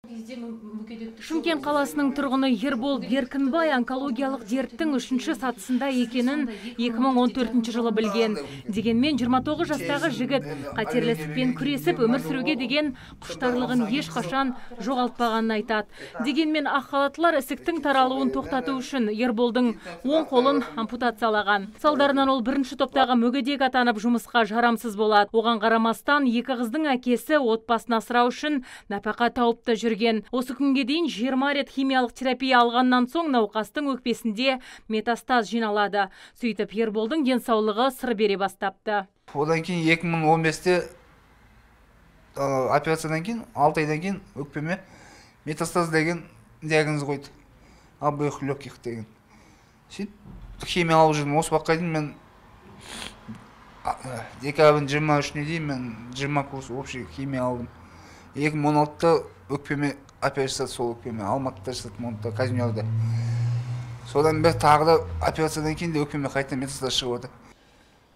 Шымкент қаласының тұрғыны Ербол Беркінбай онкологиялық дерттің 3-ші сатысында екенін 2014 жылы білген. Дегенмен 29 жастағы жігіт қатерлі ісікпен күресіп өмір сүруге деген құштарлығын ешқашан жоғалтпағанын айтады. Дегенмен ақ халаттылар ісіктің таралуын тоқтату үшін Ерболдың оң қолын ампутациялаған. Салдарынан ол бірінші топтағы мүгедек атанып жұмысқа жарамсыз болады. Оған қарамастан екі қыздың әкесі отбасын асырау үшін нәпақа тауып та жүрген. Осы күнге дейін 20 рет химиялық терапия алғаннан соң науқастың өкпесінде метастаз жиналады. Сөйтіп Ерболдың денсаулығы сыр бере бастапты. Одан кейін 2015-те операциядан кейін 6 айдан кейін өкпеме метастаз деген диагноз қойды. Обоих легких деген. Сөйтіп химия алып жүрдім. Осы уақытқа дейін мен декабрьдің 23-не дейін мен 20 курс общий химия алдым. 2016-та өкпеме операция сол өкпеме Алматыда жасаттым, онда Казмиорда. Содан бері тағы да операциядан кейін де өкпеме қайтадан метастаз шығып отыр.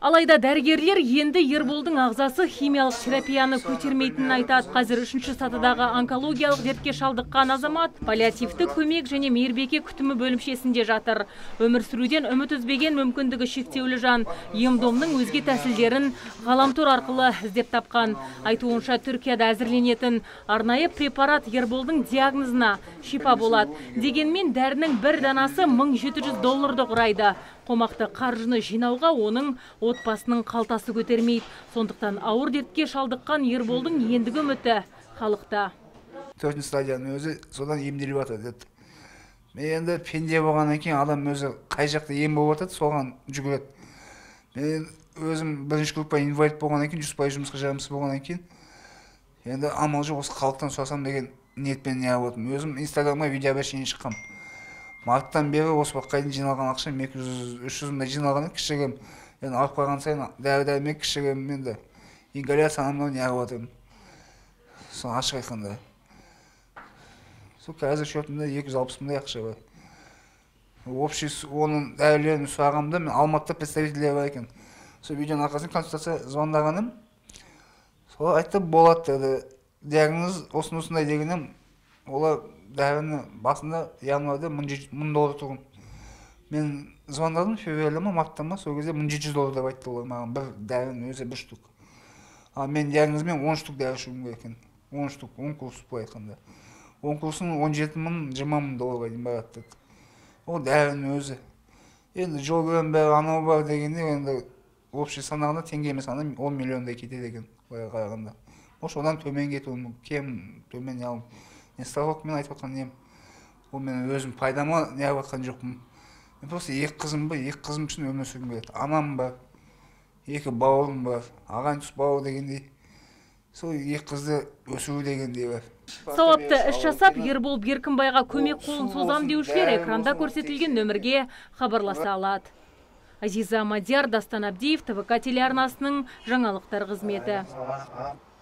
Алайда дәрігерлер енді Ерболдың ағзасы химиялық терапияны көтермейтінін айтады. Қазір 3-ші сатыдағы онкологиялық дертке шалдыққан азамат паллиативті көмек және мейірбике күтімі бөлімшесінде жатыр. Өмір сүруден үміт үзбеген мүмкіндігі шектеулі жан ем-домның өзге тәсілдерін ғаламтор арқылы іздеп тапқан. Айтуынша Түркияда әзірленетін арнайы препарат Ерболдың диагнозына шипа болады. Дегенмен дәрінің бір данасы $1700 құрайды. Қомақты қаржыны жинауға оның отбасының қалтасы көтермейді. Сондықтан ауыр дертке шалдыққан Ерболдың ендігі үміті халықта. 4-ші стадияның өзі содан емделіп жатыр деді. Мен енді пенде болғаннан кейін адам өзі қай жақта ем болып жатады, соған жүгіреді. Мен өзім бірінші группа инвалид болғаннан кейін, 100% жұмысқа жарамсыз болғаннан кейін, енді амал жоқ осы халықтан сұрасам деген ниетпен неғып отырмын. Өзім инстаграмға видеообращение шыққам. Марттан бері осы уақытқа дейін жиналған ақша 200-300 мыңдай жиналған, кішігім. Енді алып қалған сайын дәрі-дәрмек кішігім, енді ингаляция анамнан неғып отырмын. Соны ашық айтқанда. Сол қазір шотымда 260 мыңдай ақша бар. Общий оның дәрілерін сұрағанымда мен Алматыда представителер бар екен. Сол видеоның арқасында консультация звондағаным. Сол айтты, болады деді. Диагноз осындай дегенім, олар дәріні басында январда $1000 тұрғын. Мен звондадым февральда ма, мартта ма, сол кезде $1700 деп айтты олар маған, бір дәрінің өзі 1 штук. Мен диагнозмен 10 штук дәрі ішуім керек екен. 10 штук, 10 курс былай айтқанда. 10 курсын $17 мың, $20 мың дейін барады деді. Ол дәрінің өзі. Енді жол көрем бәрі анау бар дегенде, енді общий санағында теңге емес, 10 миллиондай кетеді екен былай қарағанда. Ош одан төмен кетуім, кем төмен алым. Страховкамен айтып отқан нем. Ол мен өзім пайдама неғып отқан жоқпын. Мен просто екі қызым үшін өмір сүргім келеді. Анам бар, екі бауырым бар, ағайын тұс бауыр дегендей. Сол екі қызды өсіру дегендей бар. Сауапты іс жасап, Ербол Беркінбайға көмек қолын созам деушілер экранда көрсетілген нөмірге хабарласа алады. Азиза Мадияр, Дастан Абдиев, ТВК телеарнасының жаңалықтар қызметі.